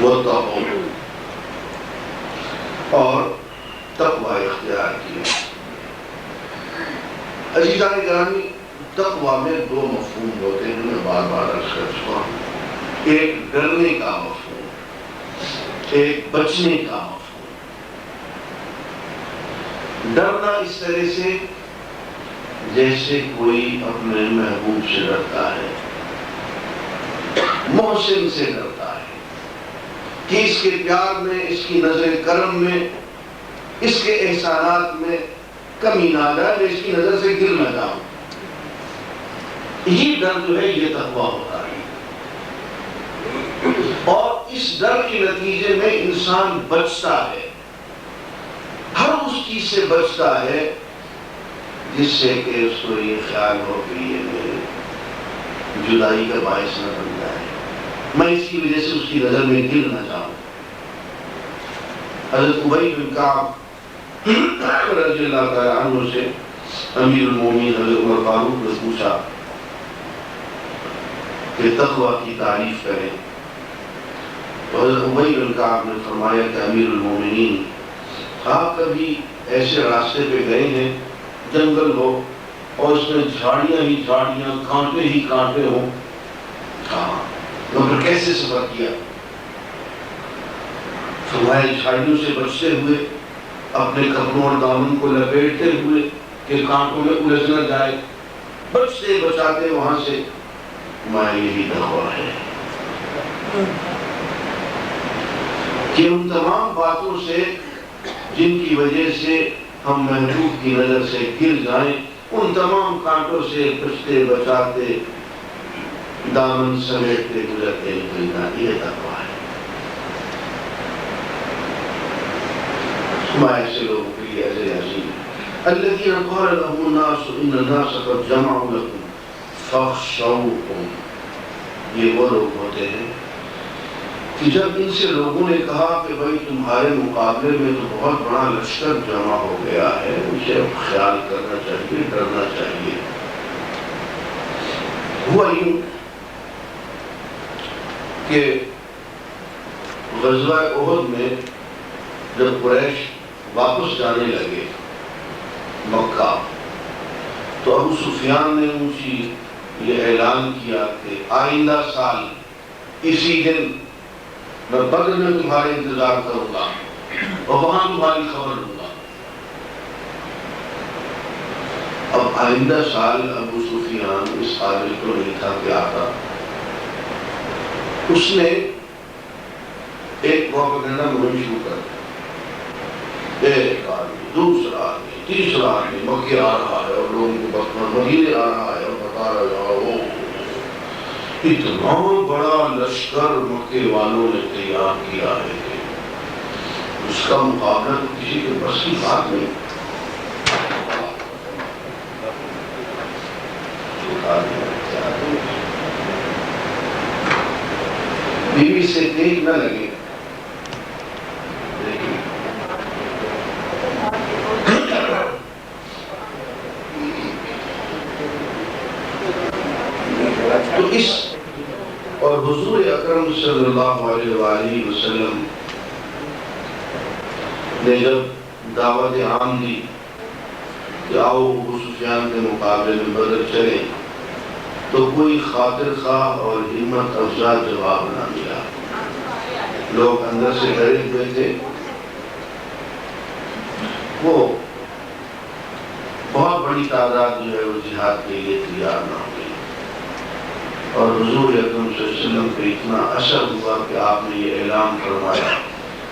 واتقوا اور تقوی اختیار کیا۔ عزیزان گرامی، تقوی میں دو مفہوم ہوتے ہیں، میں بار بار عرض کر چکا ہوں۔ ایک ڈرنے کا مفہوم، ایک بچنے کا مفہوم۔ ڈرنا اس طرح سے جیسے کوئی اپنے محبوب سے ڈرتا ہے، محسن سے ڈرتا ہے کہ اس کے پیار میں، اس کی نظر کرم میں، اس کے احسانات میں کمی نہ جائے، میں اس کی نظر سے گر نہ جاؤں۔ یہ ڈر جو ہے یہ تقویٰ ہوتا ہے، اور اس ڈر کے نتیجے میں انسان بچتا ہے، ہر اس چیز سے بچتا ہے جس سے کہ اس کو یہ خیال ہو کہ یہ میرے جدائی کا باعث نہ بن جائے، میں اس کی وجہ سے اس کی نظر میں گر نہ جاؤں۔ حضرت ابی بن کعب رضی اللہ تعالیٰ عنہ سے امیر المومنین حضرت عمر فاروق نے پوچھا کہ تقوی کی تعریف کریں، تو حضرت ابی بن کعب نے فرمایا کہ امیر المومنین، آپ کبھی ایسے راستے پہ گئے ہیں جنگل ہو اور اس میں جھاڑیاں ہی جھاڑیاں، کانٹے ہی کانٹے ہوں؟ ہاں۔ مگر کیسے سفر کیا؟ فرمایا جھاڑیوں سے بچتے ہوئے، اپنے کپڑوں اور دامن کو لپیٹتے ہوئے کہ کانٹوں میں الجھ نہ جائے، بچتے بچاتے وہاں سے۔ میں یہی تقویٰ ہے کہ ان تمام باتوں سے جن کی وجہ سے ہم محبوب کی نظر سے گر جائیں، ان تمام کانٹوں سے بچتے بچاتے، دامن سمیٹتے گزرتے نکلنا، یہ تقویٰ ہے۔ ایسے لوگوں کے لیے ایسے عظیم الذین قال لهم الناس ان الناس قد جمعوا لكم فاخشوهم، یہ وہ لوگ ہوتے ہیں کہ جب ان سے لوگوں نے کہا کہ بھائی تمہارے مقابلے میں تو بہت بڑا لشکر جمع ہو گیا ہے، اسے خیال کرنا چاہیے، ڈرنا چاہیے۔ ہوا یوں کہ غزوہ احد میں جب قریش واپس جانے لگے مکہ، تو ابو سفیان نے اونچی یہ اعلان کیا کہ آئندہ سال اسی دن میں بدر میں تمہارے انتظار کروں گا اور وہاں تمہاری خبر لوں گا۔ اب آئندہ سال ابو سفیان اس قابل تو نہیں تھا کہ آتا، اس نے ایک پروپیگنڈا مہم شروع کر دی، ایک آدمی، دوسرا آدمی، تیسرا آدمی مکے آ رہا ہے اور لوگوں کو بتانا، مدینے آ رہا ہے اور بتا رہا ہے، اتنا بڑا لشکر مکے والوں نے تیار کیا ہے کہ اس کا مقابلہ تو کسی کے بس کی بات نہیں۔ بیوی سے دیکھ نہ لگے، تو اس اور حضور اکرم صلی اللہ علیہ وآلہ وسلم نے جب دعوت عام دی کہ آؤ ابو سفیان کے مقابلے میں بدر چلیں، تو کوئی خاطر خواہ اور ہمت افزا جواب نہ ملا۔ لوگ اندر سے ڈرے ہوئے تھے، وہ بہت بڑی تعداد جو ہے وہ جہاد کے لیے تیار نہ ہوئی، اور حضور اکرم صلی اللہ علیہ وسلم پہ اتنا اثر ہوا کہ آپ نے یہ اعلان فرمایا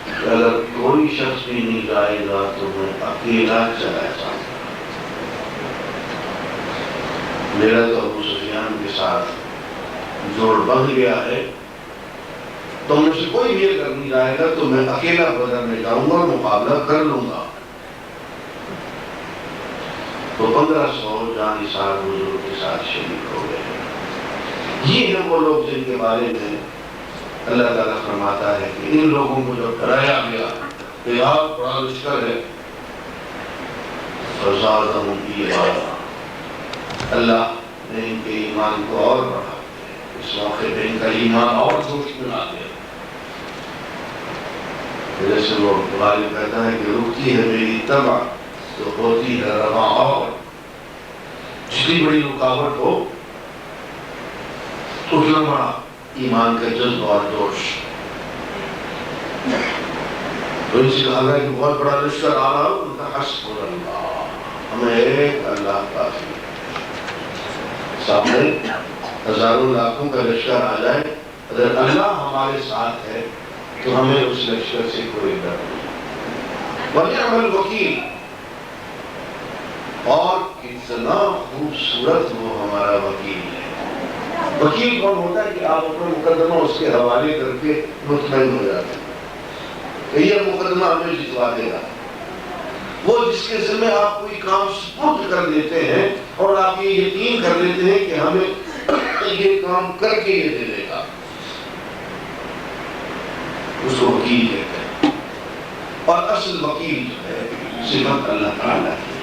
کہ اگر کوئی شخص بھی نہیں جائے گا تو میں اکیلا چلا جاؤں گا۔ میرا تو ابو سفیان کے ساتھ جوڑ بندھ گیا ہے، تو مجھ سے کوئی بھی اگر نہیں جائے گا تو میں اکیلا بدر میں جاؤں گا اور مقابلہ کر لوں گا۔ تو 1500 جانثار حضور کے ساتھ شریک ہو گئے۔ یہ ہیں وہ لوگ جن کے بارے میں اللہ تعالیٰ فرماتا ہے کہ ان لوگوں کو جب ڈرایا گیا کہ آپ بڑا لشکر ہے، فزادہم ایمانا، اللہ نے ان کے ایمان کو اور بڑھا دیا، اس موقع پہ ان کا ایمان اور جوش میں آ گیا۔ جیسے وہ غالب کہتا ہے کہ رکتی ہے میری طبع تو ہوتی ہے رواں، اور جتنی بڑی رکاوٹ ہو اتنا بڑا ایمان کا جذب اور جوش۔ تو اس سے کہا کہ بہت بڑا لشکر آ رہا ان کا حسبنا اللہ، ہمیں ایک اللہ کافی۔ سامنے ہزاروں لاکھوں کا لشکر آ جائے، اگر اللہ ہمارے ساتھ ہے تو ہمیں اس لشکر سے کوئی ڈر نہیں۔ وَنِعْمَ الْوَكِيلُ، اور کتنا خوبصورت وہ ہمارا وکیل ہے۔ وکیل کون ہوتا ہے کہ آپ اپنا مقدمہ اس کے حوالے کر کے مطمئن ہو جاتے ہیں کہ یہ مقدمہ ہمیں جتوا دے گا۔ وہ جس کے ذمہ آپ کوئی کام سپرد کر دیتے ہیں اور آپ یہ یقین کر لیتے ہیں کہ ہمیں یہ کام کر کے یہ دے دے گا، اس کو وکیل کہتے ہیں۔ اور اصل وکیل جو ہے صفت اللہ تعالیٰ کی ہے،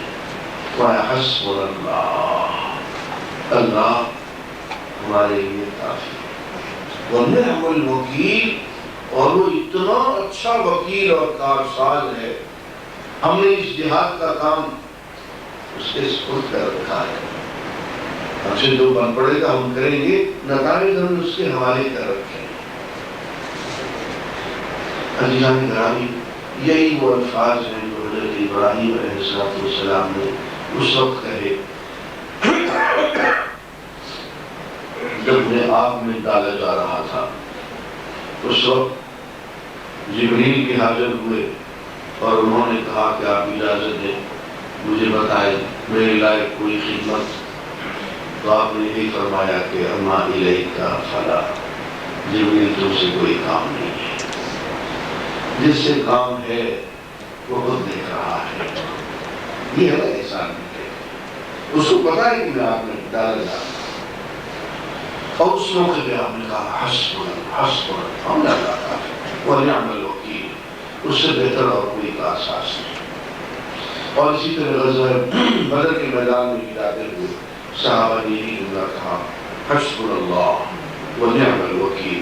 وَحَسْبُنَا اللَّهُ، اللہ ہمارے لیے کافی ہے۔ وَنِعْمَ الْوَكِيلُ، اور وہ اتنا اچھا وکیل اور کارساز ہے، ہم نے اس جہاد کا کام اس کے سپرد کر رکھا ہے۔ ہم سے جو بن پڑے گا ہم کریں گے، نتائج ہم نے اس کے حوالے کر رکھے ہیں۔ عزیزان گرامی، یہی وہ الفاظ ہیں جو حضرت ابراہیم علیہ السلام نے اس وقت کہے جب انہیں آگ میں ڈالا جا رہا تھا۔ اس وقت جبریل بھی حاضر ہوئے اور انہوں نے کہا کہ آپ اجازت دیں، مجھے بتائیں میرے لائق کوئی خدمت؟ تو آپ نے یہی فرمایا کہ اما الیک فلا، جبریل تم سے کوئی کام نہیں ہے، جس سے کام ہے وہ خود دیکھ رہا ہے۔ یہ ہے احسان ہے، اس کو پتا ہے کہ میں آپ نے ڈالا جا رہا، اور اس موقع پہ آپ نے کہا حسبنا حسبنا، ہم نے اللہ کافی ونعم الوکیل، اس سے بہتر اور کوئی کارساز نہیں۔ اور اسی طرح غزوہ بدر کے میدان میں بھی جاتے ہوئے صحابہ نے یہی جملہ کہا حسبنا اللہ ونعم الوکیل،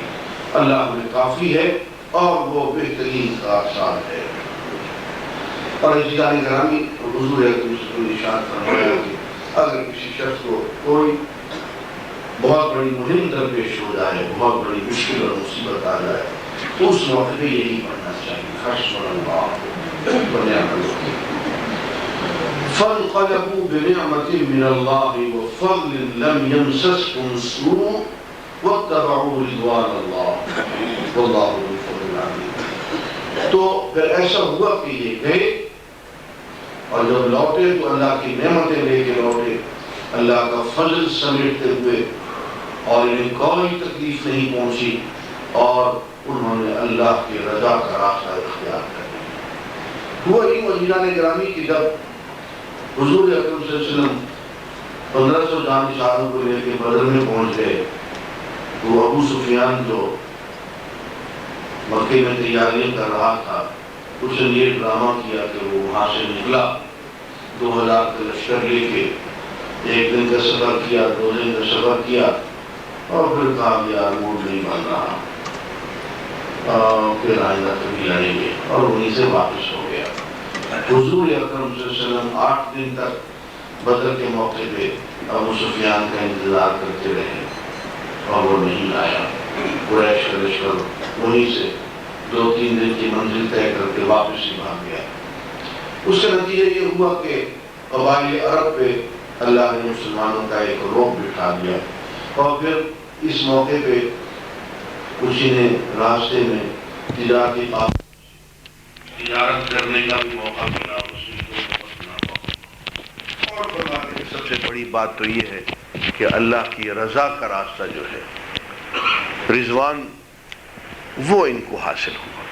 اللہ ہمیں کافی ہے اور وہ بہترین کارساز ہے۔ اور عزیزان گرامی، حضور اکرم صلی اللہ علیہ وسلم نے ارشاد فرمایا کہ اگر کسی شخص کو کوئی بہت بڑی مہم درپیش ہو جائے، بہت بڑی مشکل اور مصیبت آ جائے، تو اس موقع پہ یہی پڑھنا چاہیے حسبنا اللہ ونعم الوکیل۔ فانقلبوا بنعمة من الله وفضل لم يمسسهم سوء واتبعوا رضوان الله والله ذو الفضل العظيم۔ تو پھر ایسا ہوا کہ یہ گئے اور جب لوٹے تو اللہ کی نعمتیں لے کے لوٹے، اللہ کا فضل سمیٹتے ہوئے، اور انہیں کوئی تکلیف نہیں پہنچی، اور انہوں نے اللہ کی رضا کا راستہ اختیار کر لیا۔ ہوا یہ عزیزان گرامی کہ جب حضور اکرم صلی اللہ علیہ وسلم 1500 جانشاروں کو لے کے بدر میں پہنچ گئے، تو ابو سفیان جو مکے میں تیاریاں کر رہا تھا، اس نے یہ ڈرامہ کیا کہ وہ وہاں سے نکلا 2000 کا لشکر لے کے، 1 دن کا سفر کیا، 2 دن کا سفر کیا، اور پھر کہا کہ یار موڈ نہیں بن رہا، پھر آئندہ کبھی لڑیں گے، اور انہیں سے واپس ہو گیا۔ حضور اکرم صلی اللہ علیہ وسلم 8 دن تک بدر کے موقع پہ ابو سفیان کا انتظار کرتے رہے، اور وہ نہیں آیا۔ قریش کا لشکر وہیں سے 2-3 دن کی منزل طے کر کے واپس ہی بھاگ گیا۔ اس کا نتیجہ یہ ہوا کہ قبائل عرب پہ اللہ نے مسلمانوں کا ایک رعب بٹھا دیا، اور پھر اس موقع پہ کسی نے راستے میں تجارت کرنے کا بھی موقع ملا، اس میں اور فرماتے ہیں سب سے بڑی بات تو یہ ہے کہ اللہ کی رضا کا راستہ جو ہے، رضوان، وہ ان کو حاصل ہوا۔